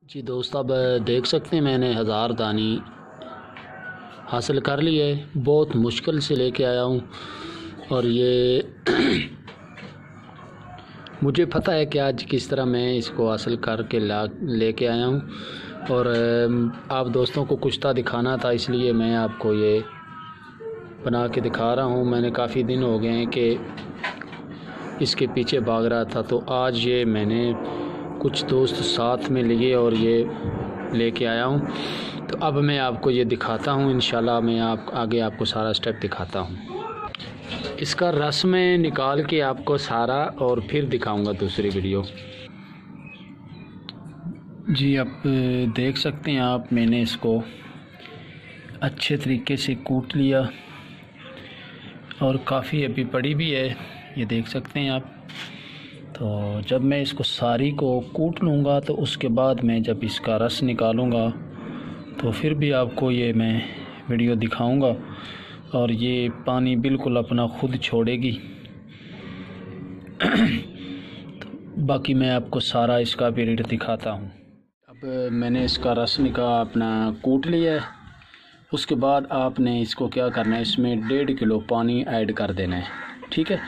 जी दोस्त, अब देख सकते हैं मैंने 1000 दानी हासिल कर ली है। बहुत मुश्किल से लेके आया हूँ और ये मुझे पता है कि आज किस तरह मैं इसको हासिल करके लेके आया हूँ। और आप दोस्तों को कुश्ता दिखाना था, इसलिए मैं आपको ये बना के दिखा रहा हूँ। मैंने काफ़ी दिन हो गए हैं कि इसके पीछे भाग रहा था, तो आज ये मैंने कुछ दोस्त साथ में लिए और ये लेके आया हूँ। तो अब मैं आपको ये दिखाता हूँ। इंशाल्लाह मैं आगे आपको सारा स्टेप दिखाता हूँ। इसका रस मैं निकाल के आपको सारा और फिर दिखाऊंगा दूसरी वीडियो। जी अब देख सकते हैं आप, मैंने इसको अच्छे तरीके से कूट लिया और काफ़ी अभी पड़ी भी है, ये देख सकते हैं आप। तो जब मैं इसको सारी को कूट लूँगा तो उसके बाद मैं जब इसका रस निकालूँगा तो फिर भी आपको ये मैं वीडियो दिखाऊँगा और ये पानी बिल्कुल अपना खुद छोड़ेगी। तो बाकी मैं आपको सारा इसका पीरियड दिखाता हूँ। अब मैंने इसका रस अपना कूट लिया है। उसके बाद आपने इसको क्या करना है, इसमें 1.5 किलो पानी ऐड कर देना है। ठीक है,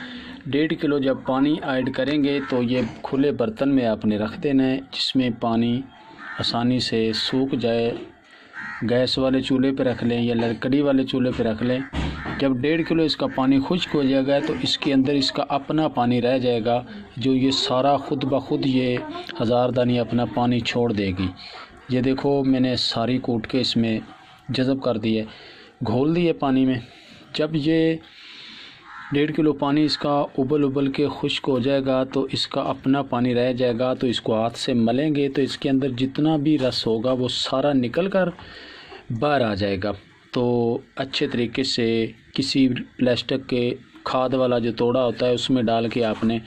1.5 किलो जब पानी ऐड करेंगे तो ये खुले बर्तन में आपने रख देना है, जिसमें पानी आसानी से सूख जाए। गैस वाले चूल्हे पे रख लें या लकड़ी वाले चूल्हे पे रख लें। जब 1.5 किलो इसका पानी खुश्क हो जाएगा तो इसके अंदर इसका अपना पानी रह जाएगा, जो ये सारा खुद ब खुद ये 1000 दानी अपना पानी छोड़ देगी। ये देखो, मैंने सारी कूट के इसमें जज़ब कर दी है, घोल दिए पानी में। जब ये 1.5 किलो पानी इसका उबल के खुश्क हो जाएगा तो इसका अपना पानी रह जाएगा। तो इसको हाथ से मलेंगे तो इसके अंदर जितना भी रस होगा वो सारा निकल कर बाहर आ जाएगा। तो अच्छे तरीके से किसी प्लास्टिक के खाद वाला जो तोड़ा होता है उसमें डाल के आपने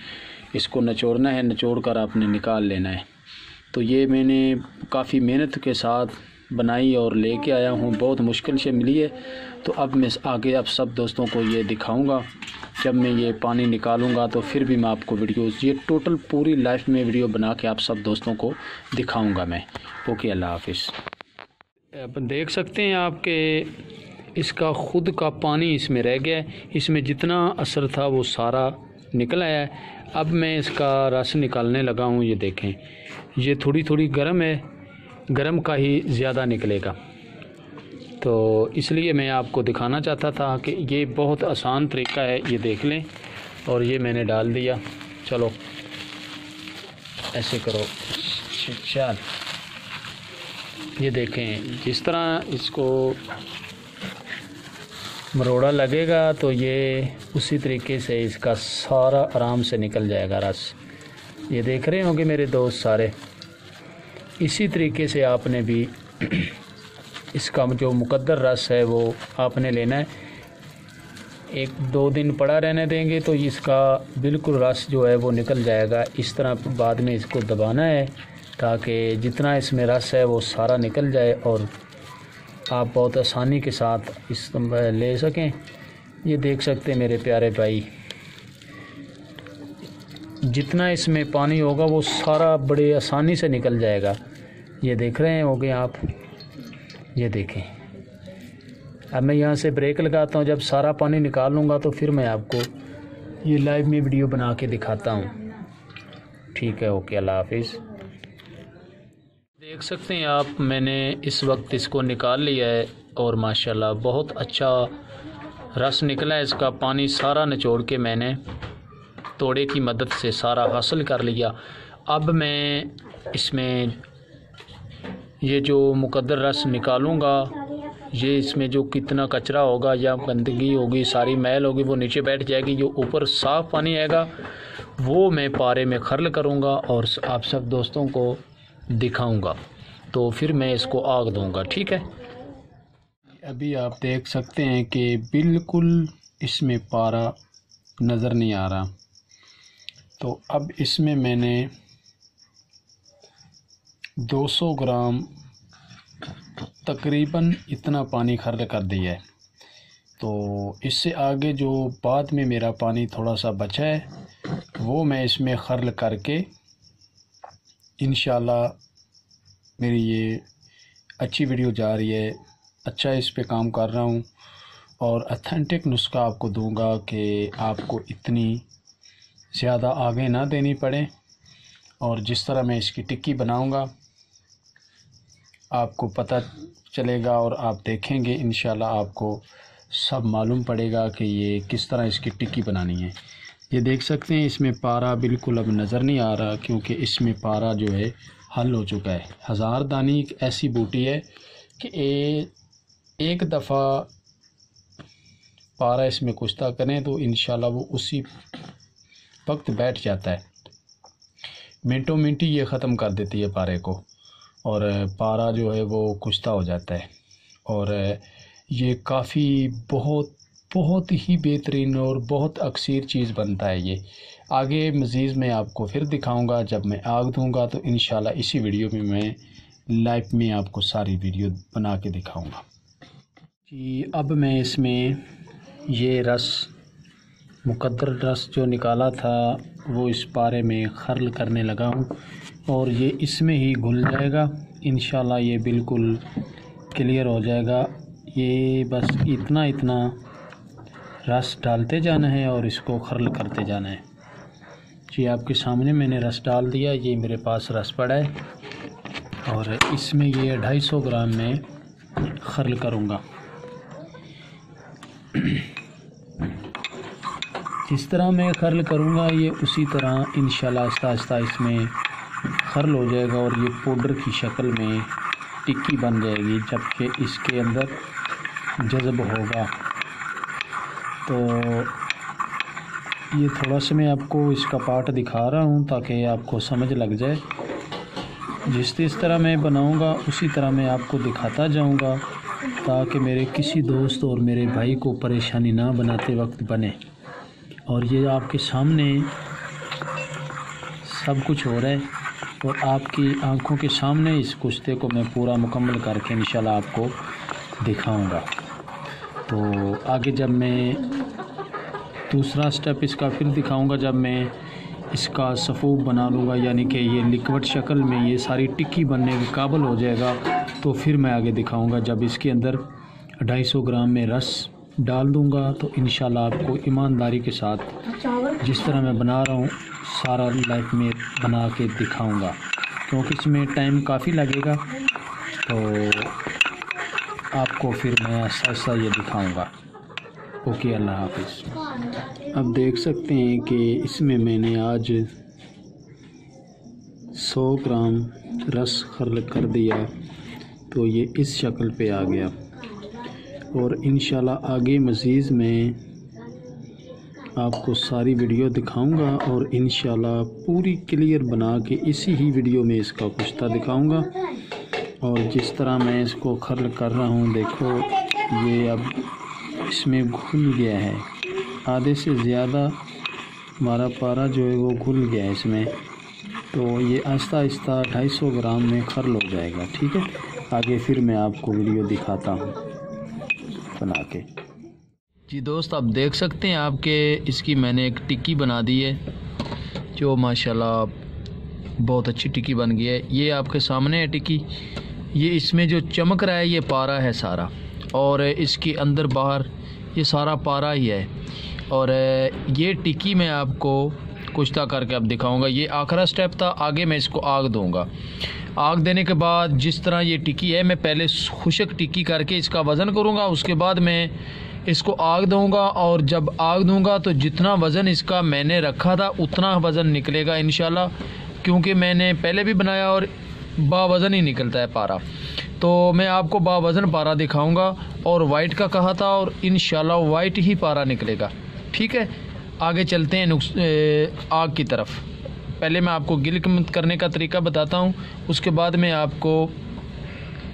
इसको निचोड़ना है, निचोड़ कर आपने निकाल लेना है। तो ये मैंने काफ़ी मेहनत के साथ बनाई और लेके आया हूँ, बहुत मुश्किल से मिली है। तो अब मैं आगे आप सब दोस्तों को ये दिखाऊंगा। जब मैं ये पानी निकालूंगा तो फिर भी मैं आपको वीडियोस, ये टोटल पूरी लाइफ में वीडियो बना के आप सब दोस्तों को दिखाऊंगा मैं। ओके, अल्लाह हाफिज़। अब देख सकते हैं आप कि इसका खुद का पानी इसमें रह गया है, इसमें जितना असर था वो सारा निकल आया है। अब मैं इसका रस निकालने लगा हूँ। ये देखें, ये थोड़ी गर्म है, गर्म का ही ज़्यादा निकलेगा। तो इसलिए मैं आपको दिखाना चाहता था कि ये बहुत आसान तरीका है, ये देख लें। और ये मैंने डाल दिया। चलो ऐसे करो, चल ये देखें, जिस तरह इसको मरोड़ा लगेगा तो ये उसी तरीके से इसका सारा आराम से निकल जाएगा रस। ये देख रहे होंगे मेरे दोस्त सारे। इसी तरीके से आपने भी इसका जो मुकद्दर रस है वो आपने लेना है। 1-2 दिन पड़ा रहने देंगे तो इसका बिल्कुल रस जो है वो निकल जाएगा। इस तरह बाद में इसको दबाना है ताकि जितना इसमें रस है वो सारा निकल जाए और आप बहुत आसानी के साथ इस ले सकें। ये देख सकते हैं मेरे प्यारे भाई, जितना इसमें पानी होगा वो सारा बड़े आसानी से निकल जाएगा। ये देख रहे होंगे आप, ये देखें। अब मैं यहाँ से ब्रेक लगाता हूँ। जब सारा पानी निकाल लूँगा तो फिर मैं आपको ये लाइव में वीडियो बना के दिखाता हूँ। ठीक है, ओके, अल्लाह हाफिज़। देख सकते हैं आप, मैंने इस वक्त इसको निकाल लिया है और माशाल्लाह बहुत अच्छा रस निकला है। इसका पानी सारा निचोड़ के मैंने तोड़े की मदद से सारा हासिल कर लिया। अब मैं इसमें ये जो मुकद्दर रस निकालूंगा, ये इसमें जो कितना कचरा होगा या गंदगी होगी, सारी मैल होगी, वो नीचे बैठ जाएगी। जो ऊपर साफ़ पानी आएगा वो मैं पारे में खर्ल करूंगा और आप सब दोस्तों को दिखाऊंगा। तो फिर मैं इसको आग दूंगा। ठीक है, अभी आप देख सकते हैं कि बिल्कुल इसमें पारा नज़र नहीं आ रहा। तो अब इसमें मैंने 200 ग्राम तकरीबन इतना पानी खर्ल कर दिया है। तो इससे आगे जो बाद में मेरा पानी थोड़ा सा बचा है वो मैं इसमें खर्ल करके इंशाल्लाह मेरी ये अच्छी वीडियो जा रही है, अच्छा इस पे काम कर रहा हूँ और अथेंटिक नुस्खा आपको दूंगा कि आपको इतनी ज़्यादा आगे ना देनी पड़े। और जिस तरह मैं इसकी टिक्की बनाऊंगा आपको पता चलेगा और आप देखेंगे इंशाल्लाह आपको सब मालूम पड़ेगा कि ये किस तरह इसकी टिक्की बनानी है। ये देख सकते हैं इसमें पारा बिल्कुल अब नज़र नहीं आ रहा, क्योंकि इसमें पारा जो है हल हो चुका है। हज़ारदानी एक ऐसी बूटी है कि एक दफ़ा पारा इसमें कुश्ता करें तो इंशाल्लाह वो उसी वक्त बैठ जाता है, मिनटों मिनटी ये ख़त्म कर देती है पारे को और पारा जो है वो कुश्ता हो जाता है। और ये काफ़ी बहुत ही बेहतरीन और बहुत अक्सर चीज़ बनता है। ये आगे मज़ीद मैं आपको फिर दिखाऊंगा जब मैं आग दूंगा, तो इंशाल्लाह इसी वीडियो में मैं लाइव में आपको सारी वीडियो बना के दिखाऊंगा जी। अब मैं इसमें ये रस, मुकद्दर रस जो निकाला था वो इस पारे में खर्ल करने लगा हूँ और ये इसमें ही घुल जाएगा इंशाल्लाह। ये बिल्कुल क्लियर हो जाएगा। ये बस इतना रस डालते जाना है और इसको खर्ल करते जाना है जी। आपके सामने मैंने रस डाल दिया, ये मेरे पास रस पड़ा है और इसमें ये 250 ग्राम में खर्ल करूँगा। जिस तरह मैं खर्ल करूँगा ये उसी तरह इंशाल्लाह आहिस्ता आहिस्ता इसमें खर्ल हो जाएगा और ये पाउडर की शक्ल में टिक्की बन जाएगी जबकि इसके अंदर जज़ब होगा। तो ये थोड़ा सा मैं आपको इसका पार्ट दिखा रहा हूँ ताकि आपको समझ लग जाए। जिस तरह मैं बनाऊँगा उसी तरह मैं आपको दिखाता जाऊँगा ताकि मेरे किसी दोस्त और मेरे भाई को परेशानी ना बनाते वक्त बने। और ये आपके सामने सब कुछ हो रहा है और आपकी आंखों के सामने इस कुश्ते को मैं पूरा मुकम्मल करके इंशाल्लाह आपको दिखाऊंगा। तो आगे जब मैं दूसरा स्टेप इसका फिर दिखाऊंगा, जब मैं इसका सफ़ूब बना लूँगा यानी कि ये लिक्विड शक्ल में ये सारी टिक्की बनने के काबिल हो जाएगा, तो फिर मैं आगे दिखाऊंगा। जब इसके अंदर 250 ग्राम में रस डाल दूंगा तो इंशाल्लाह आपको ईमानदारी के साथ जिस तरह मैं बना रहा हूँ सारा लाइफ में बना के दिखाऊंगा, क्योंकि इसमें टाइम काफ़ी लगेगा। तो आपको फिर मैं ऐसा ये दिखाऊंगा। ओके, अल्लाह हाफिज़। अब देख सकते हैं कि इसमें मैंने आज 100 ग्राम रस खर्ल कर दिया तो ये इस शक्ल पे आ गया और इंशाल्लाह आगे मज़ीद मैं आपको सारी वीडियो दिखाऊंगा और इंशाल्लाह पूरी क्लियर बना के इसी ही वीडियो में इसका कुश्ता दिखाऊंगा। और जिस तरह मैं इसको खर्ल कर रहा हूँ देखो ये अब इसमें घुल गया है, आधे से ज़्यादा हमारा पारा जो है वो घुल गया है इसमें। तो ये आहिस्ता आहिस्ता 250 ग्राम में खर्ल हो जाएगा। ठीक है, आगे फिर मैं आपको वीडियो दिखाता हूँ बना के जी। दोस्त आप देख सकते हैं आपके इसकी मैंने एक टिक्की बना दी है जो माशाल्लाह बहुत अच्छी टिक्की बन गई है। ये आपके सामने है टिक्की। ये इसमें जो चमक रहा है ये पारा है सारा और इसके अंदर बाहर ये सारा पारा ही है। और ये टिक्की मैं आपको कुश्ता करके अब दिखाऊंगा। ये आखिरी स्टेप था, आगे मैं इसको आग दूंगा। आग देने के बाद जिस तरह ये टिक्की है मैं पहले खुश्क टिक्की करके इसका वज़न करूंगा, उसके बाद मैं इसको आग दूंगा और जब आग दूंगा तो जितना वज़न इसका मैंने रखा था उतना वज़न निकलेगा इंशाल्लाह, क्योंकि मैंने पहले भी बनाया और बावज़न ही निकलता है पारा। तो मैं आपको बावज़न पारा दिखाऊंगा और वाइट का कहा था और इंशाल्लाह वाइट ही पारा निकलेगा। ठीक है, आगे चलते हैं आग की तरफ। पहले मैं आपको गिल करने का तरीका बताता हूँ, उसके बाद मैं आपको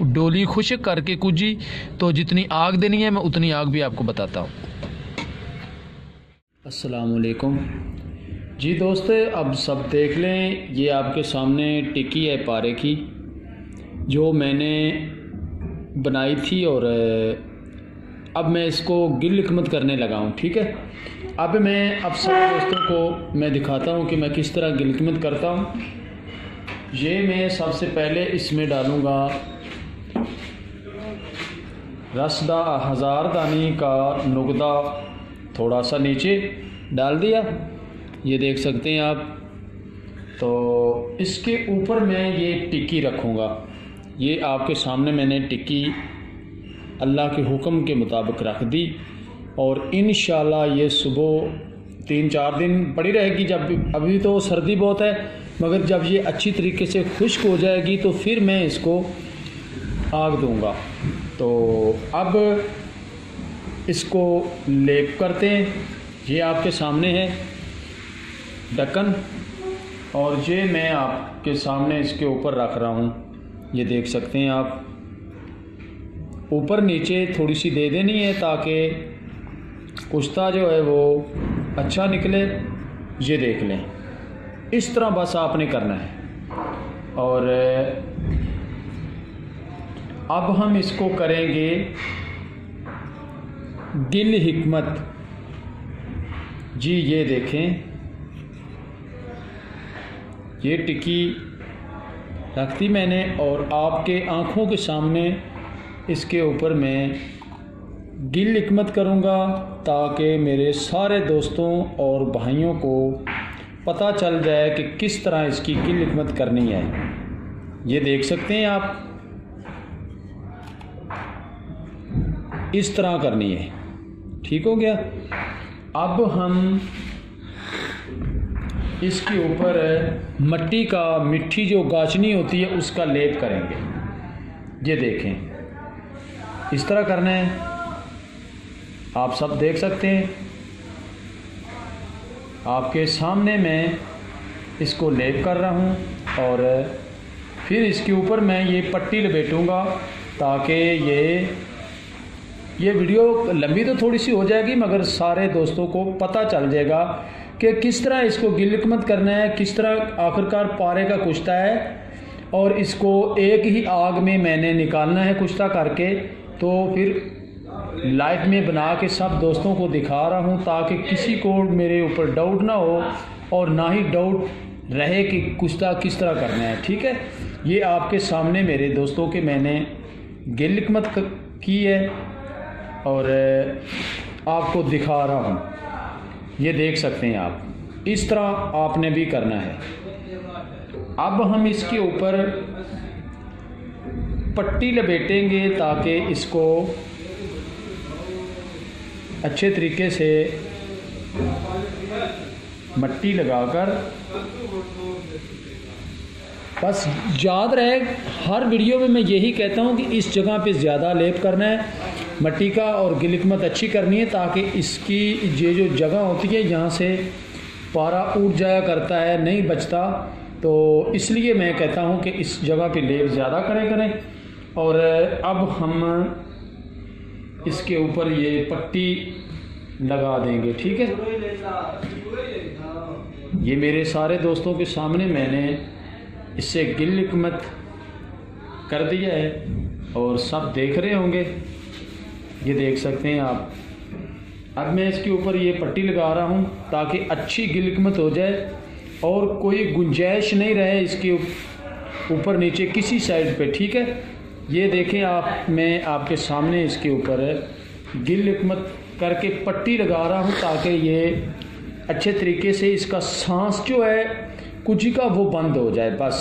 डोली खुश्क करके कुजी तो जितनी आग देनी है मैं उतनी आग भी आपको बताता हूँ। अस्सलाम वालेकुम जी दोस्त, अब सब देख लें, ये आपके सामने टिक्की है पारे की जो मैंने बनाई थी और अब मैं इसको गिल करने लगा हूँ। ठीक है, अब मैं सब दोस्तों को मैं दिखाता हूँ कि मैं किस तरह गिल करता हूँ। ये मैं सबसे पहले इसमें डालूँगा रसदा हज़ारदानी का नुकदा, थोड़ा सा नीचे डाल दिया, ये देख सकते हैं आप। तो इसके ऊपर मैं ये टिक्की रखूँगा। ये आपके सामने मैंने टिक्की अल्लाह के हुक्म के मुताबिक रख दी और इंशाल्लाह ये सुबह 3-4 दिन पड़ी रहेगी। जब अभी तो सर्दी बहुत है, मगर जब ये अच्छी तरीके से खुश्क हो जाएगी तो फिर मैं इसको आग दूंगा। तो अब इसको लेप करते हैं। ये आपके सामने है ढक्कन और ये मैं आपके सामने इसके ऊपर रख रहा हूँ। ये देख सकते हैं आप, ऊपर नीचे थोड़ी सी दे देनी है ताकि कुश्ता जो है वो अच्छा निकले। ये देख लें, इस तरह बस आपने करना है। और अब हम इसको करेंगे दिल हिकमत। जी ये देखें, ये टिक्की रखती मैंने और आपके आँखों के सामने इसके ऊपर मैं दिल हिकमत करूँगा ताकि मेरे सारे दोस्तों और भाइयों को पता चल जाए कि किस तरह इसकी दिल हिकमत करनी है। ये देख सकते हैं आप, इस तरह करनी है। ठीक हो गया। अब हम इसके ऊपर मिट्टी का, मिट्टी जो गाचनी होती है उसका लेप करेंगे। ये देखें, इस तरह करना है, आप सब देख सकते हैं। आपके सामने मैं इसको लेप कर रहा हूँ और फिर इसके ऊपर मैं ये पट्टी लपेटूँगा ताकि ये वीडियो लंबी तो थोड़ी सी हो जाएगी मगर सारे दोस्तों को पता चल जाएगा कि किस तरह इसको दिल हिकमत करना है, किस तरह आखिरकार पारे का कुश्ता है और इसको एक ही आग में मैंने निकालना है कुश्ता करके। तो फिर लाइव में बना के सब दोस्तों को दिखा रहा हूँ ताकि किसी को मेरे ऊपर डाउट ना हो और ना ही डाउट रहे कि कुश्ता किस तरह करना है। ठीक है, ये आपके सामने मेरे दोस्तों के मैंने दिल हिकमत की है और आपको दिखा रहा हूँ। ये देख सकते हैं आप, इस तरह आपने भी करना है। अब हम इसके ऊपर पट्टी लपेटेंगे ताकि इसको अच्छे तरीके से मिट्टी लगाकर, बस याद रहे हर वीडियो में मैं यही कहता हूँ कि इस जगह पे ज़्यादा लेप करना है मिट्टी का और दिल हिकमत अच्छी करनी है ताकि इसकी ये जो जगह होती है यहाँ से पारा उठ जाया करता है, नहीं बचता। तो इसलिए मैं कहता हूँ कि इस जगह पे लेप ज़्यादा करें। और अब हम इसके ऊपर ये पट्टी लगा देंगे। ठीक है, ये मेरे सारे दोस्तों के सामने मैंने इससे दिल हिकमत कर दिया है और सब देख रहे होंगे। ये देख सकते हैं आप। अब मैं इसके ऊपर ये पट्टी लगा रहा हूँ ताकि अच्छी दिल हिकमत हो जाए और कोई गुंजाइश नहीं रहे इसके ऊपर नीचे किसी साइड पे। ठीक है, ये देखें आप, मैं आपके सामने इसके ऊपर दिल हिकमत करके पट्टी लगा रहा हूँ ताकि ये अच्छे तरीके से इसका सांस जो है कुछ का वो बंद हो जाए बस।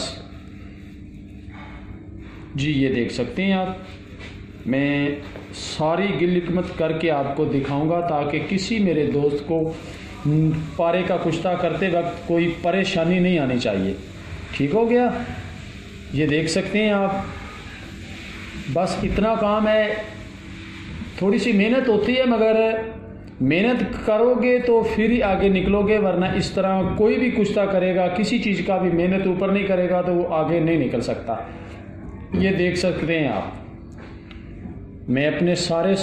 जी ये देख सकते हैं आप, मैं सारी दिल हिकमत करके आपको दिखाऊंगा ताकि किसी मेरे दोस्त को पारे का कुश्ता करते वक्त कोई परेशानी नहीं आनी चाहिए। ठीक हो गया, ये देख सकते हैं आप। बस इतना काम है, थोड़ी सी मेहनत होती है मगर मेहनत करोगे तो फिर ही आगे निकलोगे, वरना इस तरह कोई भी कुश्ता करेगा, किसी चीज़ का भी मेहनत ऊपर नहीं करेगा तो वो आगे नहीं निकल सकता। ये देख सकते हैं आप, मैं अपने सारे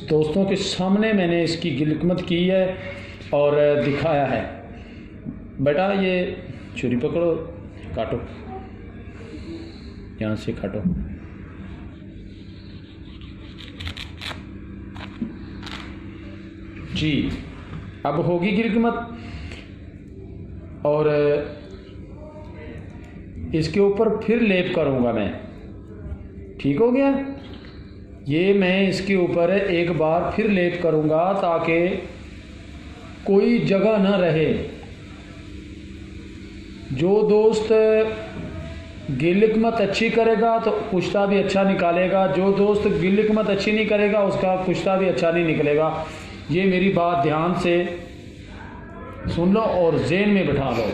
दोस्तों के सामने मैंने इसकी दिल हिकमत की है और दिखाया है। बेटा ये छुरी पकड़ो, काटो, यहाँ से काटो। जी अब होगी दिल हिकमत और इसके ऊपर फिर लेप करूँगा मैं। ठीक हो गया। ये मैं इसके ऊपर एक बार फिर लेप करूँगा ताकि कोई जगह न रहे। जो दोस्त गिलकमत अच्छी करेगा तो कुश्ता भी अच्छा निकालेगा, जो दोस्त गिलकमत अच्छी नहीं करेगा उसका कुश्ता भी अच्छा नहीं निकलेगा। ये मेरी बात ध्यान से सुन लो और ज़हन में बिठा लो।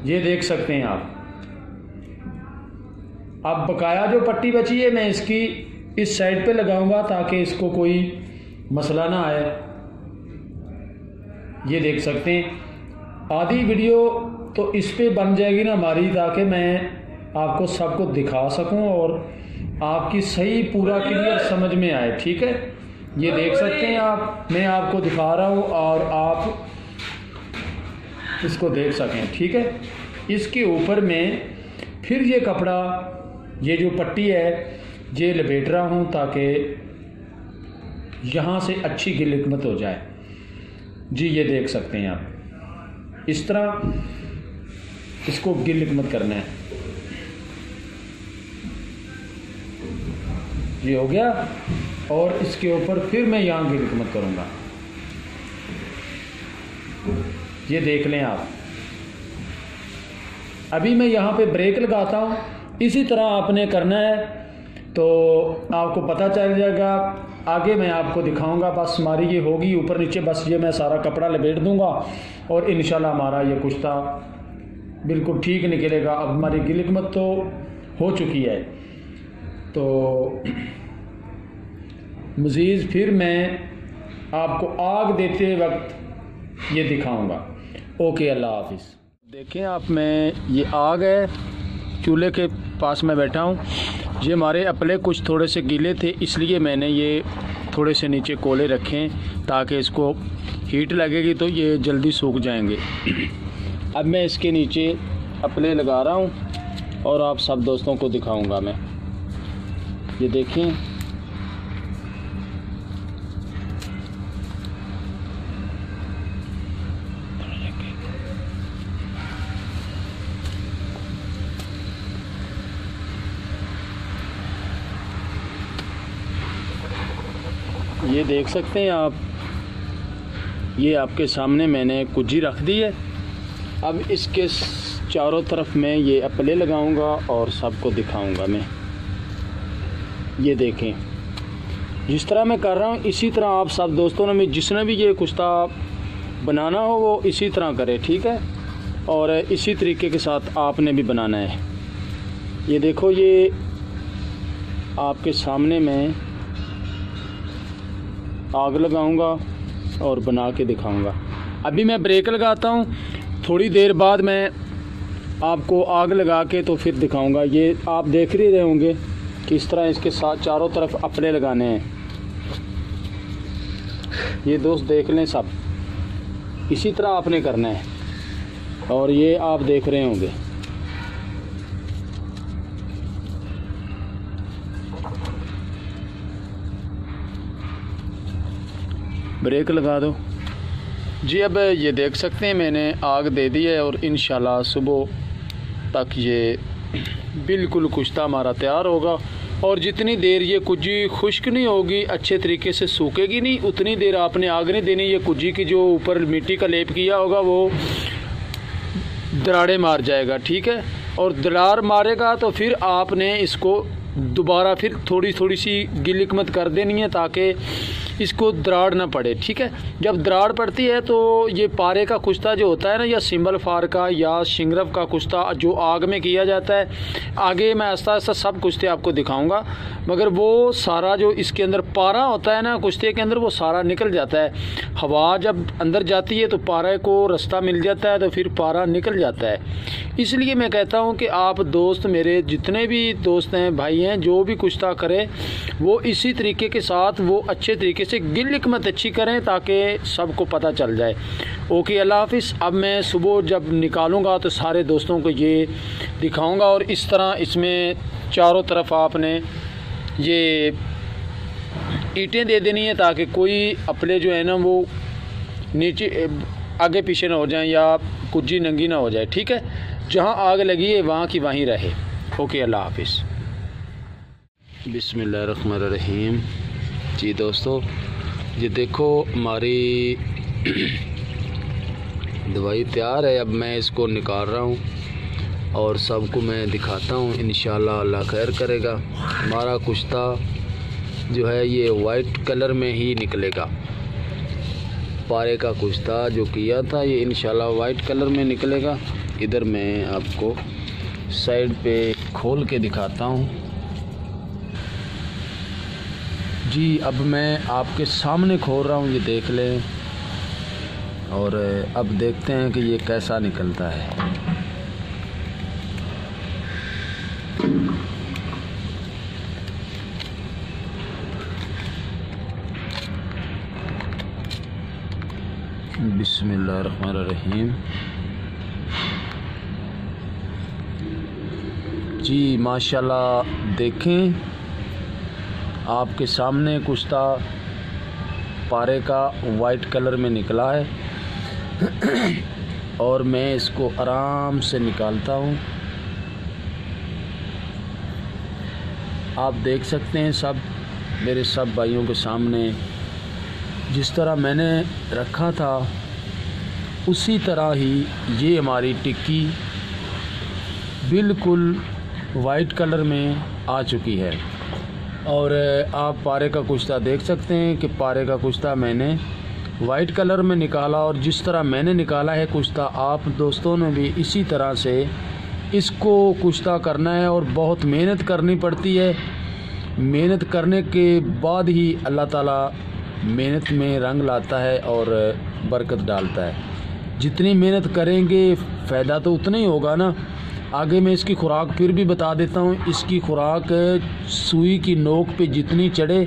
ये देख सकते हैं आप। अब बकाया जो पट्टी बची है मैं इसकी इस साइड पे लगाऊंगा ताकि इसको कोई मसला ना आए। ये देख सकते हैं। आधी वीडियो तो इस पे बन जाएगी ना हमारी, ताकि मैं आपको सबको दिखा सकूं और आपकी सही पूरा क्लियर समझ में आए। ठीक है। ये देख सकते हैं आप, मैं आपको दिखा रहा हूं और आप इसको देख सकें। ठीक है। इसके ऊपर मैं फिर ये कपड़ा, ये जो पट्टी है ये लपेट रहा हूं ताकि यहाँ से अच्छी गिलकमत हो जाए। जी ये देख सकते हैं आप। इस तरह इसको गिलकमत करना है। ये हो गया और इसके ऊपर फिर मैं यहाँ गिलकमत करूँगा। ये देख लें आप। अभी मैं यहाँ पे ब्रेक लगाता हूँ। इसी तरह आपने करना है तो आपको पता चल जाएगा। आगे मैं आपको दिखाऊंगा। बस हमारी ये होगी ऊपर नीचे, बस ये मैं सारा कपड़ा लपेट दूंगा और इंशाल्लाह हमारा ये कुश्ता बिल्कुल ठीक निकलेगा। अब हमारी गिलकमत तो हो चुकी है, तो मज़ीद फिर मैं आपको आग देते वक्त ये दिखाऊंगा। ओके, अल्लाह हाफिज़। देखें आप, मैं ये आग है, चूल्हे के पास में बैठा हूँ। ये हमारे अपले कुछ थोड़े से गीले थे, इसलिए मैंने ये थोड़े से नीचे कोले रखे हैं ताकि इसको हीट लगेगी तो ये जल्दी सूख जाएंगे। अब मैं इसके नीचे अपले लगा रहा हूँ और आप सब दोस्तों को दिखाऊंगा मैं। ये देखें, ये देख सकते हैं आप। ये आपके सामने मैंने कुज्जी रख दी है। अब इसके चारों तरफ मैं ये अपले लगाऊंगा और सबको दिखाऊंगा मैं। ये देखें, जिस तरह मैं कर रहा हूँ इसी तरह आप सब दोस्तों ने, जिसने भी ये कुश्ता बनाना हो वो इसी तरह करे। ठीक है। और इसी तरीके के साथ आपने भी बनाना है। ये देखो, ये आपके सामने मैं आग लगाऊंगा और बना के दिखाऊंगा। अभी मैं ब्रेक लगाता हूँ, थोड़ी देर बाद मैं आपको आग लगा के तो फिर दिखाऊंगा। ये आप देख ही रहे होंगे किस तरह इसके साथ चारों तरफ अपने लगाने हैं। ये दोस्त देख लें सब, इसी तरह आपने करना है और ये आप देख रहे होंगे। ब्रेक लगा दो जी। अब ये देख सकते हैं मैंने आग दे दी है और इंशाल्लाह सुबह तक ये बिल्कुल कुश्ता हमारा तैयार होगा। और जितनी देर ये कुज्जी खुश्क नहीं होगी, अच्छे तरीके से सूखेगी नहीं, उतनी देर आपने आग नहीं देनी। ये कुज्जी की जो ऊपर मिट्टी का लेप किया होगा वो दरारें मार जाएगा। ठीक है। और दरार मारेगा तो फिर आपने इसको दोबारा फिर थोड़ी थोड़ी सी गिलकमत कर देनी है ताकि इसको दराड़ ना पड़े। ठीक है। जब दराड़ पड़ती है तो ये पारे का कुश्ता जो होता है ना, या सिंबल फार का या शिंगरफ का कुश्ता जो आग में किया जाता है, आगे मैं आस्ता आस्ता सब कुश्ते आपको दिखाऊंगा, मगर वो सारा जो इसके अंदर पारा होता है ना कुश्ते के अंदर, वो सारा निकल जाता है। हवा जब अंदर जाती है तो पारे को रास्ता मिल जाता है, तो फिर पारा निकल जाता है। इसलिए मैं कहता हूँ कि आप दोस्त, मेरे जितने भी दोस्त हैं, भाई हैं, जो भी कुश्ता करें वो इसी तरीके के साथ वो अच्छे तरीके से गिलकमत अच्छी करें ताकि सबको पता चल जाए। ओके, अल्लाह हाफिज़। अब मैं सुबह जब निकालूंगा तो सारे दोस्तों को ये दिखाऊंगा और इस तरह इसमें चारों तरफ आपने ये ईंटें दे देनी है ताकि कोई अपने जो है ना वो नीचे आगे पीछे ना हो जाएं या कुज्जी नंगी ना हो जाए, ठीक है। जहाँ आग लगी है वहाँ की वहीं रहे। ओके, अल्लाह हाफिज़। बिस्मिल्लाहिर्रहमानिर्रहीम। जी दोस्तों, ये देखो हमारी दवाई तैयार है। अब मैं इसको निकाल रहा हूँ और सबको मैं दिखाता हूँ। इंशाअल्लाह अल्लाह खैर करेगा। हमारा कुश्ता जो है ये वाइट कलर में ही निकलेगा। पारे का कुश्ता जो किया था ये इंशाअल्लाह वाइट कलर में निकलेगा। इधर मैं आपको साइड पे खोल के दिखाता हूँ। जी अब मैं आपके सामने खोल रहा हूँ, ये देख लें। और अब देखते हैं कि ये कैसा निकलता है। बिस्मिल्लाहिर्रहमानिर्रहीम। जी माशाल्लाह, देखें आपके सामने कुश्ता पारे का वाइट कलर में निकला है। और मैं इसको आराम से निकालता हूँ। आप देख सकते हैं सब मेरे सब भाइयों के सामने जिस तरह मैंने रखा था उसी तरह ही ये हमारी टिक्की बिल्कुल वाइट कलर में आ चुकी है। और आप पारे का कुश्ता देख सकते हैं कि पारे का कुश्ता मैंने वाइट कलर में निकाला। और जिस तरह मैंने निकाला है कुश्ता, आप दोस्तों ने भी इसी तरह से इसको कुश्ता करना है। और बहुत मेहनत करनी पड़ती है। मेहनत करने के बाद ही अल्लाह ताला मेहनत में रंग लाता है और बरकत डालता है। जितनी मेहनत करेंगे फ़ायदा तो उतना ही होगा ना। आगे मैं इसकी खुराक फिर भी बता देता हूँ। इसकी खुराक सुई की नोक पे जितनी चढ़े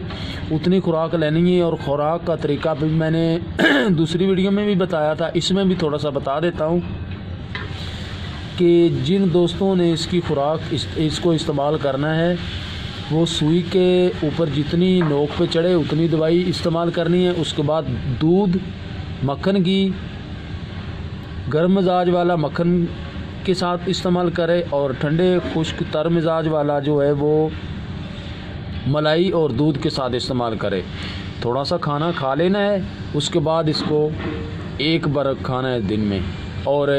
उतनी खुराक लेनी है। और खुराक का तरीका भी मैंने दूसरी वीडियो में भी बताया था, इसमें भी थोड़ा सा बता देता हूँ कि जिन दोस्तों ने इसकी खुराक इसको इस्तेमाल करना है वो सुई के ऊपर जितनी नोक पे चढ़े उतनी दवाई इस्तेमाल करनी है। उसके बाद दूध, मक्खन, घी, गर्म मिजाज वाला मक्खन के साथ इस्तेमाल करें। और ठंडे खुश्क तर मिजाज वाला जो है वो मलाई और दूध के साथ इस्तेमाल करें। थोड़ा सा खाना खा लेना है, उसके बाद इसको एक बार खाना है दिन में। और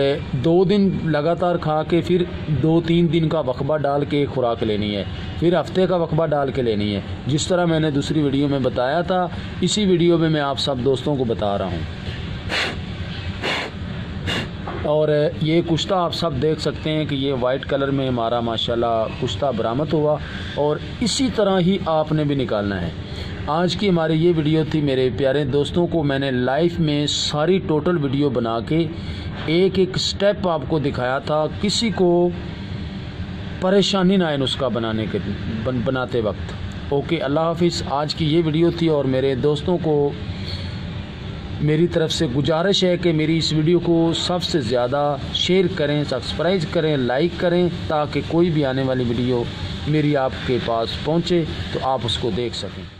2 दिन लगातार खा के फिर 2-3 दिन का वक्फा डाल के खुराक लेनी है। फिर हफ्ते का वक्फा डाल के लेनी है। जिस तरह मैंने दूसरी वीडियो में बताया था, इसी वीडियो में मैं आप सब दोस्तों को बता रहा हूँ। और ये कुश्ता आप सब देख सकते हैं कि ये वाइट कलर में हमारा माशाल्लाह कुश्ता बरामद हुआ। और इसी तरह ही आपने भी निकालना है। आज की हमारी ये वीडियो थी मेरे प्यारे दोस्तों को मैंने लाइफ में सारी टोटल वीडियो बना के एक एक स्टेप आपको दिखाया था। किसी को परेशानी ना आए नुस्खा बनाते वक्त। ओके, अल्लाह हाफिज़। आज की ये वीडियो थी और मेरे दोस्तों को मेरी तरफ से गुजारिश है कि मेरी इस वीडियो को सबसे ज़्यादा शेयर करें, सब्सक्राइब करें, लाइक करें, ताकि कोई भी आने वाली वीडियो मेरी आपके पास पहुंचे तो आप उसको देख सकें।